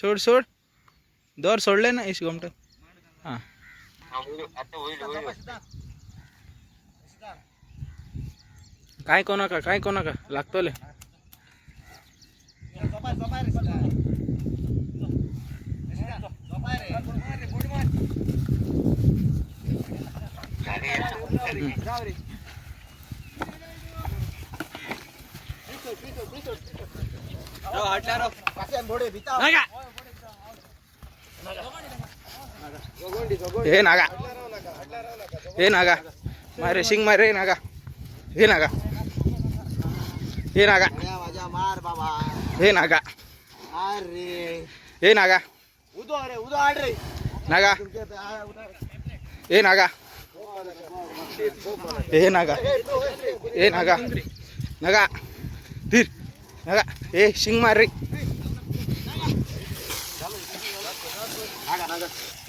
सोड सोड दोर सोडले ना इस घुमट हाँ काय कोणा का लागतोले हे नागा मारे शिंग मारे नागा हे नागा मार बाबा हे नागा अरे हे नागा उदो आड रे नागा हे नागा हे नागा हे नागा नागा धीर नागा हे शिंग मार रे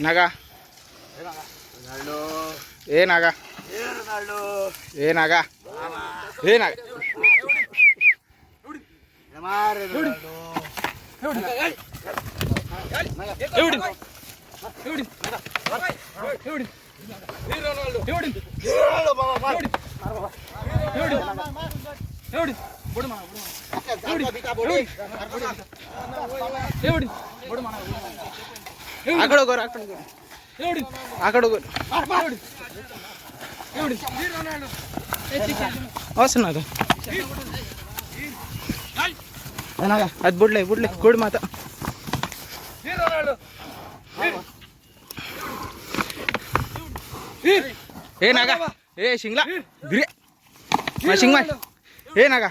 नागा हे नागा हे नागा हे नागा मार आकडो कर आकडो कर असं ना आज बुडले गुड माता हे नागा हे शिंगला धीरे मा शिंग मार हे नागा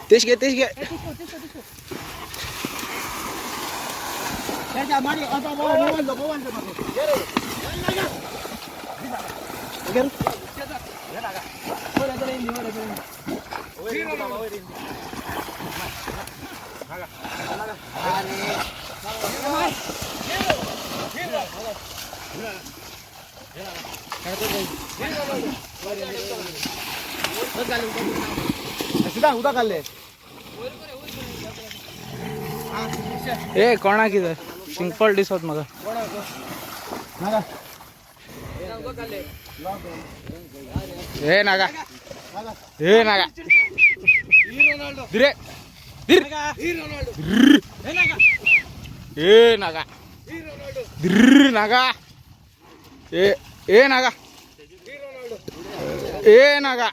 तेच घे सीधा उदा खाल्ले ए कोणा किधर सिंपल दिसत मग हे नागा धीरे धीर हे नागा धीर नागा ए नागा ए नागा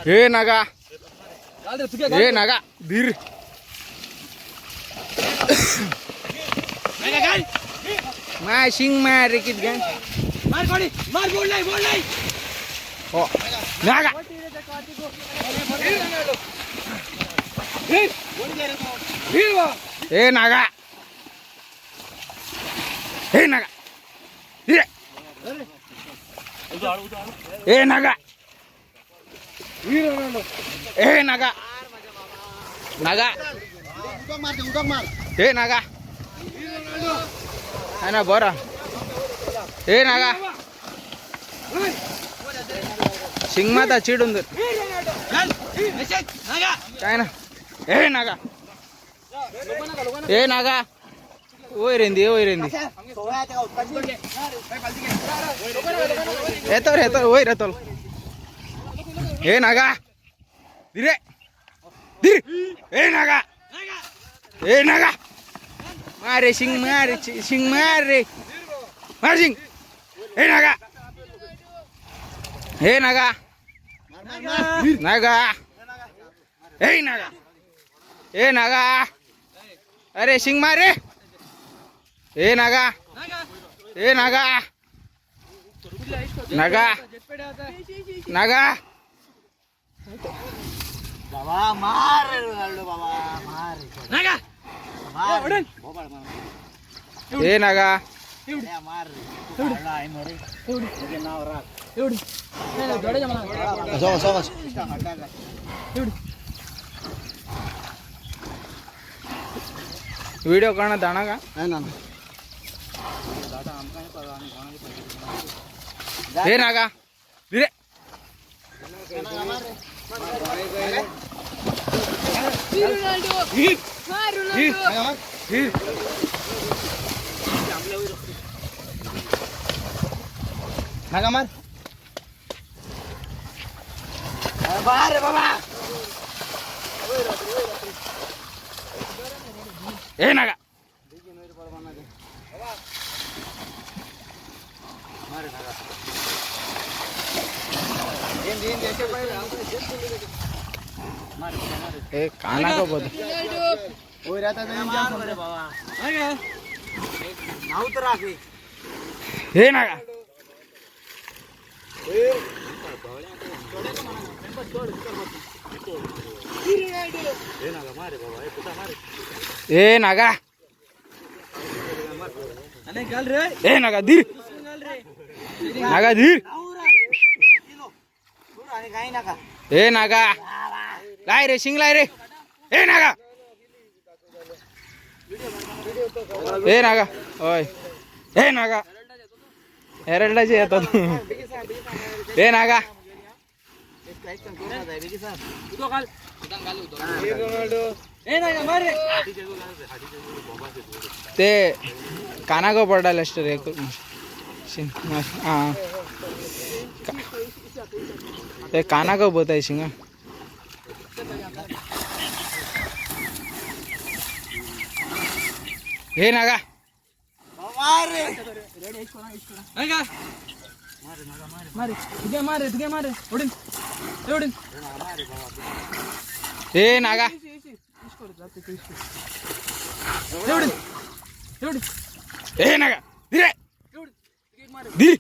हे नागा हे नागा धीर माय शिंग मार रे कित गन मार गोडी मार बोल नाही हो नागा हे नागा धीरे हे नागा हे नागा हे नागा है ना बरा हे नागा शिंगमाता चिडून दे काय ना हे नागा ओय रेंदी येतो ओय रेतो हे नागा धीरे हे नागा मारे शिंग मार रे मार शिंग हे नागा हे नागा अरे शिंग मार रे हे नागा बाबा मार बाबा मार हे नागा मार व्हिडिओ करना दाना का हे नागा धीरे नागा मार मार बाबा ए नागा ए काना को बोल ओय रहता है मार रे बाबा नाव तर राखे हे नागा ए नागा अने गल रे ए नागा धीर नागा धीर आणि काही नका ए नागा लाय रे शिंग लाय रे ए नागा ए नागा ओय ए नागा एरडाचे येतात ए नागा ते काना को पडा लेस्टर एक हाँ ते काना को बोलता है शिंगा हे नागा हे नागा हे नागा धीरे धीरे